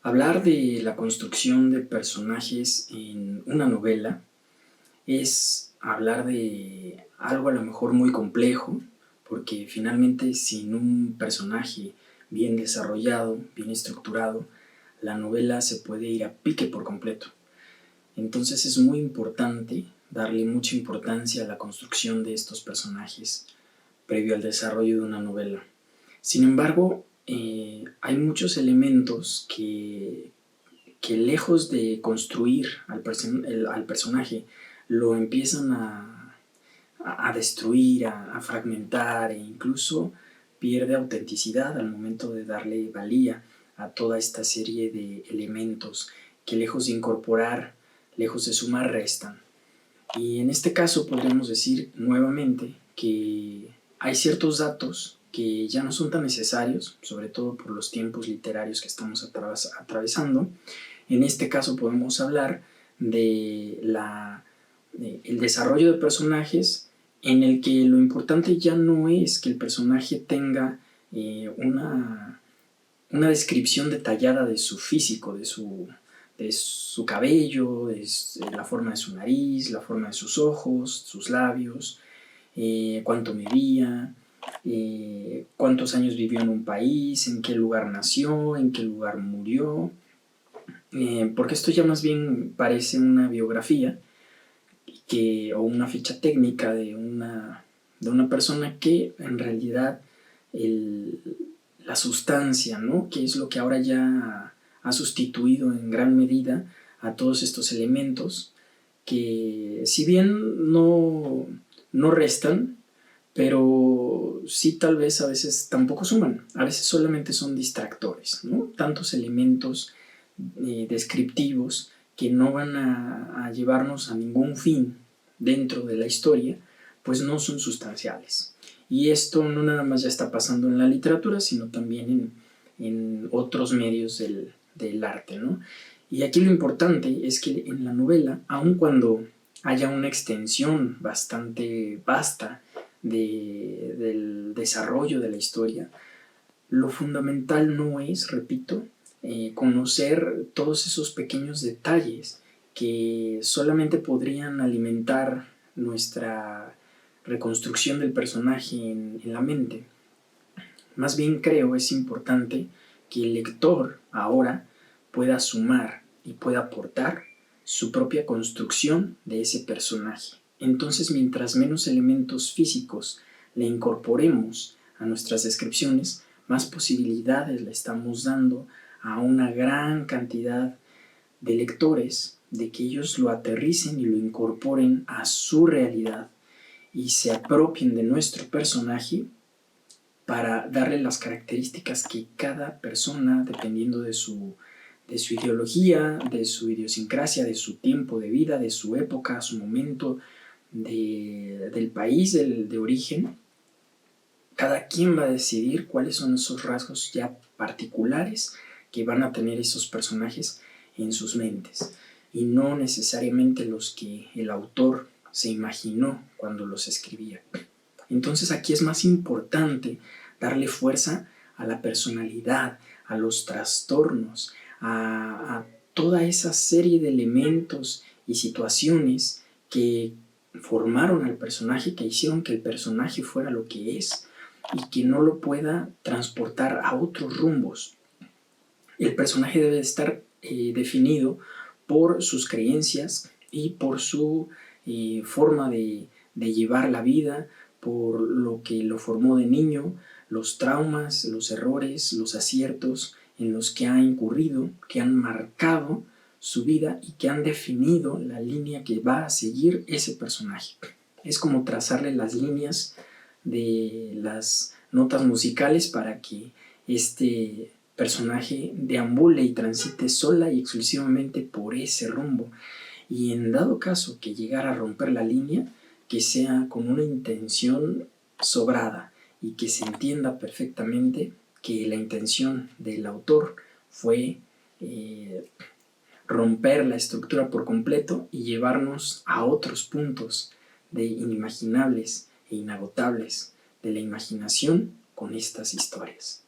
Hablar de la construcción de personajes en una novela es hablar de algo a lo mejor muy complejo, porque finalmente sin un personaje bien desarrollado, bien estructurado, la novela se puede ir a pique por completo. Entonces es muy importante darle mucha importancia a la construcción de estos personajes previo al desarrollo de una novela. Sin embargo, hay muchos elementos que lejos de construir al personaje, lo empiezan a destruir, a fragmentar, e incluso pierde autenticidad al momento de darle valía a toda esta serie de elementos que lejos de incorporar, lejos de sumar, restan. Y en este caso podríamos decir nuevamente que hay ciertos datos que ya no son tan necesarios, sobre todo por los tiempos literarios que estamos atravesando. En este caso podemos hablar de el desarrollo de personajes, en el que lo importante ya no es que el personaje tenga una descripción detallada de su físico, de su cabello, de la forma de su nariz, la forma de sus ojos, sus labios, cuánto medía, cuántos años vivió en un país, en qué lugar nació, en qué lugar murió, porque esto ya más bien parece una biografía o una ficha técnica de una persona, que en realidad la sustancia, ¿no?, que es lo que ahora ya ha sustituido en gran medida a todos estos elementos que, si bien no restan, pero sí tal vez a veces tampoco suman, a veces solamente son distractores, ¿no? Tantos elementos descriptivos que no van a llevarnos a ningún fin dentro de la historia, pues no son sustanciales. Y esto no nada más ya está pasando en la literatura, sino también en otros medios del arte, ¿no? Y aquí lo importante es que en la novela, aun cuando haya una extensión bastante vasta del desarrollo de la historia, lo fundamental no es, repito, conocer todos esos pequeños detalles que solamente podrían alimentar nuestra reconstrucción del personaje en la mente. Más bien creo es importante que el lector ahora pueda sumar y pueda aportar su propia construcción de ese personaje. Entonces, mientras menos elementos físicos le incorporemos a nuestras descripciones, más posibilidades le estamos dando a una gran cantidad de lectores de que ellos lo aterricen y lo incorporen a su realidad y se apropien de nuestro personaje para darle las características que cada persona, dependiendo de su ideología, de su idiosincrasia, de su tiempo de vida, de su época, su momento, del país de origen, cada quien va a decidir cuáles son esos rasgos ya particulares que van a tener esos personajes en sus mentes, y no necesariamente los que el autor se imaginó cuando los escribía. Entonces aquí es más importante darle fuerza a la personalidad, a los trastornos, a toda esa serie de elementos y situaciones que formaron al personaje, que hicieron que el personaje fuera lo que es y que no lo pueda transportar a otros rumbos. El personaje debe estar definido por sus creencias y por su forma de llevar la vida, por lo que lo formó de niño, los traumas, los errores, los aciertos en los que ha incurrido, que han marcado su vida y que han definido la línea que va a seguir ese personaje. Es como trazarle las líneas de las notas musicales para que este personaje deambule y transite sola y exclusivamente por ese rumbo, y en dado caso que llegara a romper la línea, que sea con una intención sobrada y que se entienda perfectamente que la intención del autor fue romper la estructura por completo y llevarnos a otros puntos inimaginables e inagotables de la imaginación con estas historias.